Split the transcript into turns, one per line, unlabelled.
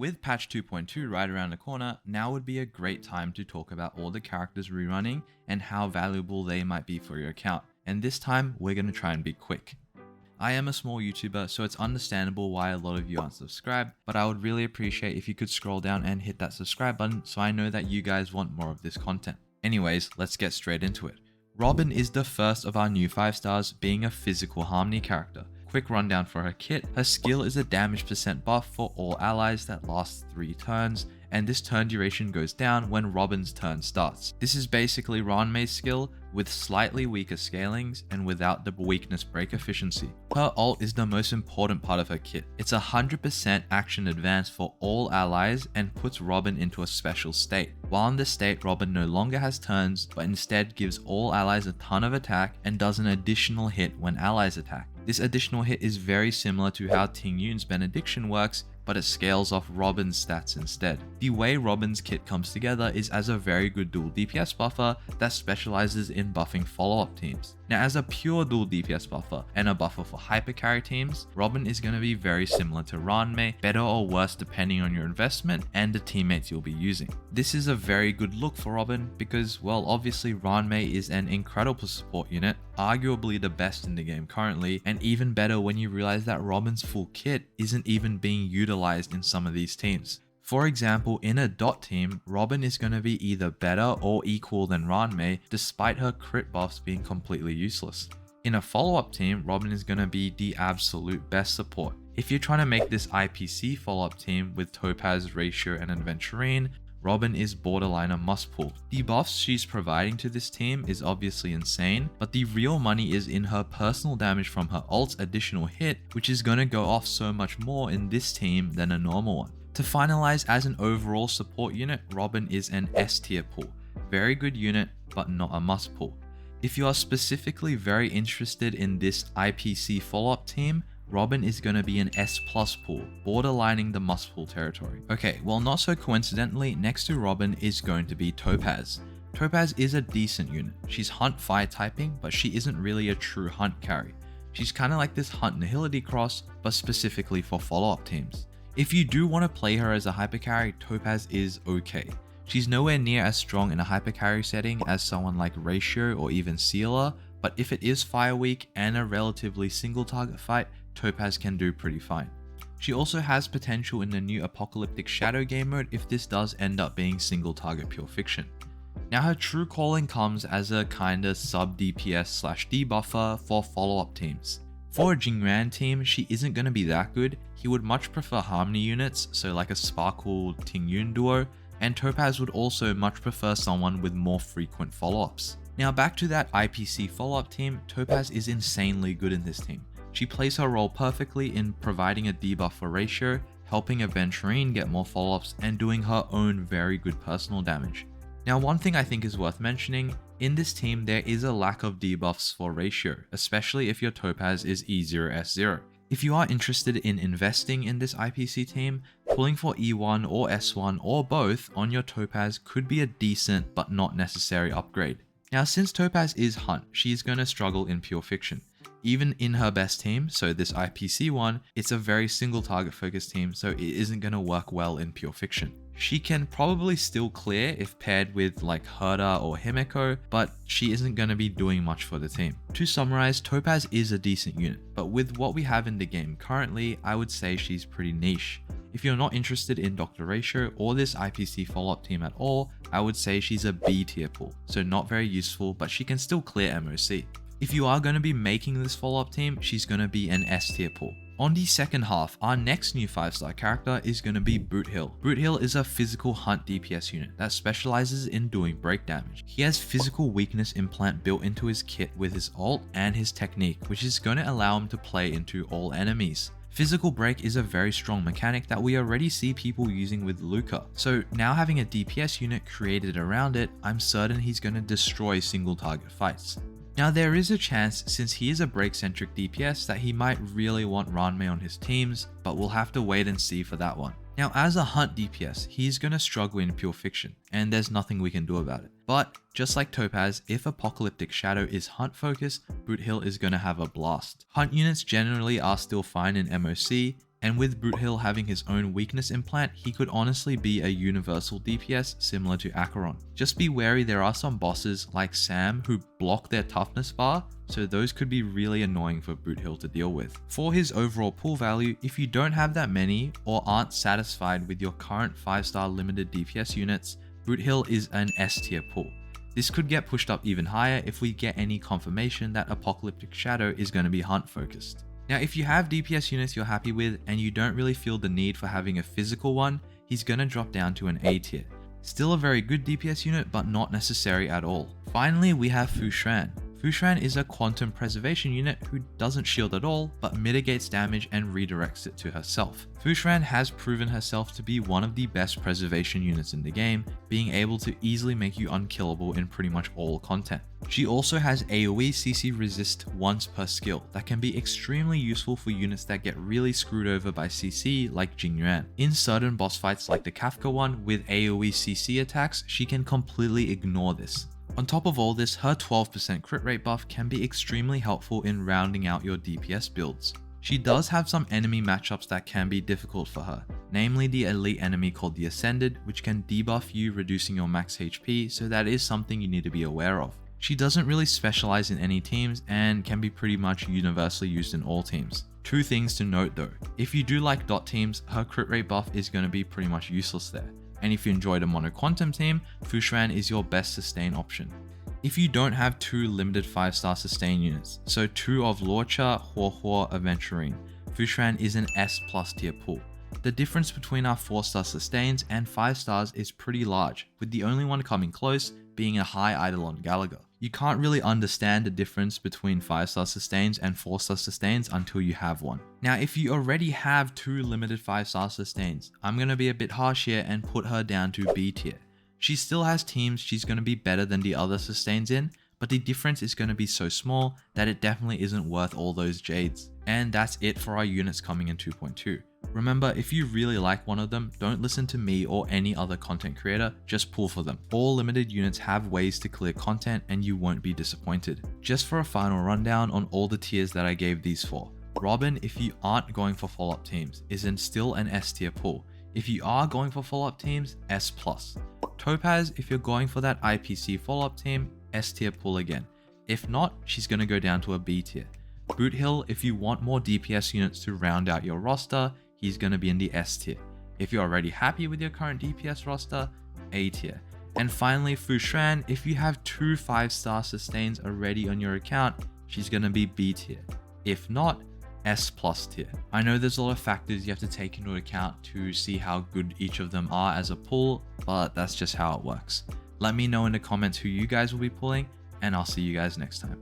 With patch 2.2 right around the corner, now would be a great time to talk about all the characters rerunning and how valuable they might be for your account. And this time, we're going to try and be quick. I am a small YouTuber, so it's understandable why a lot of you aren't subscribed, but I would really appreciate if you could scroll down and hit that subscribe button so I know that you guys want more of this content. Anyways, let's get straight into it. Robin is the first of our new 5 stars, being a physical harmony character. Quick rundown for her kit: her skill is a damage % buff for all allies that lasts 3 turns, and this turn duration goes down when Robin's turn starts. This is basically Ranmei's skill with slightly weaker scalings and without the weakness break efficiency. Her ult is the most important part of her kit. It's 100% action advance for all allies and puts Robin into a special state. While in this state, Robin no longer has turns, but instead gives all allies a ton of attack and does an additional hit when allies attack. This additional hit is very similar to how Ting Yun's benediction works, but it scales off Robin's stats instead. The way Robin's kit comes together is as a very good dual DPS buffer that specializes in buffing follow-up teams. Now, as a pure dual DPS buffer and a buffer for hypercarry teams, Robin is going to be very similar to Ranmei, better or worse depending on your investment and the teammates you'll be using. This is a very good look for Robin because, well, obviously Ranmei is an incredible support unit, arguably the best in the game currently, and even better when you realize that Robin's full kit isn't even being utilized in some of these teams. For example, in a dot team, Robin is going to be either better or equal than Ranmei, despite her crit buffs being completely useless. In a follow-up team, Robin is going to be the absolute best support. If you're trying to make this IPC follow-up team with Topaz, Ratio, and Aventurine, Robin is borderline a must-pull. The buffs she's providing to this team is obviously insane, but the real money is in her personal damage from her ult's additional hit, which is going to go off so much more in this team than a normal one. To finalize, as an overall support unit, Robin is an S tier pull. Very good unit, but not a must pull. If you are specifically very interested in this IPC follow-up team, Robin is going to be an S plus pull, borderlining the must pull territory. Okay, well, not so coincidentally, next to Robin is going to be Topaz. Topaz is a decent unit. She's hunt fire typing, but she isn't really a true hunt carry. She's kind of like this hunt nihility cross, but specifically for follow-up teams. If you do want to play her as a hypercarry, Topaz is okay. She's nowhere near as strong in a hypercarry setting as someone like Ratio or even Seele, but if it is fire weak and a relatively single target fight, Topaz can do pretty fine. She also has potential in the new apocalyptic shadow game mode if this does end up being single target pure fiction. Now, her true calling comes as a kinda sub DPS / debuffer for follow-up teams. For a Xuan team, she isn't going to be that good. He would much prefer harmony units, so like a Sparkle Ting Yun duo, and Topaz would also much prefer someone with more frequent follow-ups. Now back to that IPC follow-up team, Topaz is insanely good in this team. She plays her role perfectly in providing a debuff for Ratio, helping Aventurine get more follow-ups, and doing her own very good personal damage. Now, one thing I think is worth mentioning, in this team there is a lack of debuffs for Ratio, especially if your Topaz is E0S0. If you are interested in investing in this IPC team, pulling for E1 or S1 or both on your Topaz could be a decent but not necessary upgrade. Now, since Topaz is hunt, she's going to struggle in pure fiction. Even in her best team, so this IPC one, it's a very single target focused team, so it isn't going to work well in pure fiction. She can probably still clear if paired with like Herder or Himeko, but she isn't going to be doing much for the team. To summarize, Topaz is a decent unit, but with what we have in the game currently, I would say she's pretty niche. If you're not interested in Dr. Ratio or this IPC follow-up team at all, I would say she's a B tier pull, so not very useful, but she can still clear MOC. If you are going to be making this follow-up team, she's going to be an S tier pull. On the second half, our next new 5-star character is going to be Boothill. Boothill is a physical hunt DPS unit that specializes in doing break damage. He has physical weakness implant built into his kit with his ult and his technique, which is going to allow him to play into all enemies. Physical break is a very strong mechanic that we already see people using with Luca, so now having a DPS unit created around it, I'm certain he's going to destroy single target fights. Now, there is a chance, since he is a break-centric DPS, that he might really want Ranmei on his teams, but we'll have to wait and see for that one. Now, as a hunt DPS, he's going to struggle in pure fiction, and there's nothing we can do about it. But, just like Topaz, if Apocalyptic Shadow is hunt focused, Boothill is going to have a blast. Hunt units generally are still fine in MOC, And with Boothill having his own weakness implant, he could honestly be a universal DPS similar to Acheron. Just be wary, there are some bosses like Sam who block their toughness bar, so those could be really annoying for Boothill to deal with. For his overall pull value, if you don't have that many or aren't satisfied with your current 5-star limited DPS units, Boothill is an S tier pull. This could get pushed up even higher if we get any confirmation that Apocalyptic Shadow is going to be hunt focused. Now, if you have DPS units you're happy with and you don't really feel the need for having a physical one, he's going to drop down to an A tier. Still a very good DPS unit, but not necessary at all. Finally, we have Fuxuan. Fuxuan is a quantum preservation unit who doesn't shield at all, but mitigates damage and redirects it to herself. Fuxuan has proven herself to be one of the best preservation units in the game, being able to easily make you unkillable in pretty much all content. She also has AoE CC resist once per skill that can be extremely useful for units that get really screwed over by CC like Xuan. In certain boss fights like the Kafka one with AoE CC attacks, she can completely ignore this. On top of all this, her 12% crit rate buff can be extremely helpful in rounding out your DPS builds. She does have some enemy matchups that can be difficult for her, namely the elite enemy called the Ascended, which can debuff you, reducing your max HP, so that is something you need to be aware of. She doesn't really specialize in any teams and can be pretty much universally used in all teams. Two things to note though, if you do like dot teams, her crit rate buff is going to be pretty much useless there. And if you enjoyed a mono quantum team, Fuxuan is your best sustain option. If you don't have two limited 5-star sustain units, so 2 of Lorcha, Huohuo, Aventurine, Fuxuan is an S+ tier pull. The difference between our 4-star sustains and 5 stars is pretty large, with the only one coming close being a high Eidolon Gallagher. You can't really understand the difference between 5-star sustains and 4-star sustains until you have one. Now, if you already have 2 limited 5-star sustains, I'm going to be a bit harsh here and put her down to B tier. She still has teams she's going to be better than the other sustains in, but the difference is going to be so small that it definitely isn't worth all those jades. And that's it for our units coming in 2.2. Remember, if you really like one of them, don't listen to me or any other content creator, just pull for them. All limited units have ways to clear content and you won't be disappointed. Just for a final rundown on all the tiers that I gave these for. Robin, if you aren't going for follow-up teams, is still an S tier pull. If you are going for follow-up teams, S+. Topaz, if you're going for that IPC follow-up team, S tier pull again. If not, she's going to go down to a B tier. Boothill, if you want more DPS units to round out your roster, he's going to be in the S tier. If you're already happy with your current DPS roster, A tier. And finally, Fuxuan, if you have 2 5-star sustains already on your account, she's going to be B tier. If not, S+ tier. I know there's a lot of factors you have to take into account to see how good each of them are as a pull, but that's just how it works. Let me know in the comments who you guys will be pulling, and I'll see you guys next time.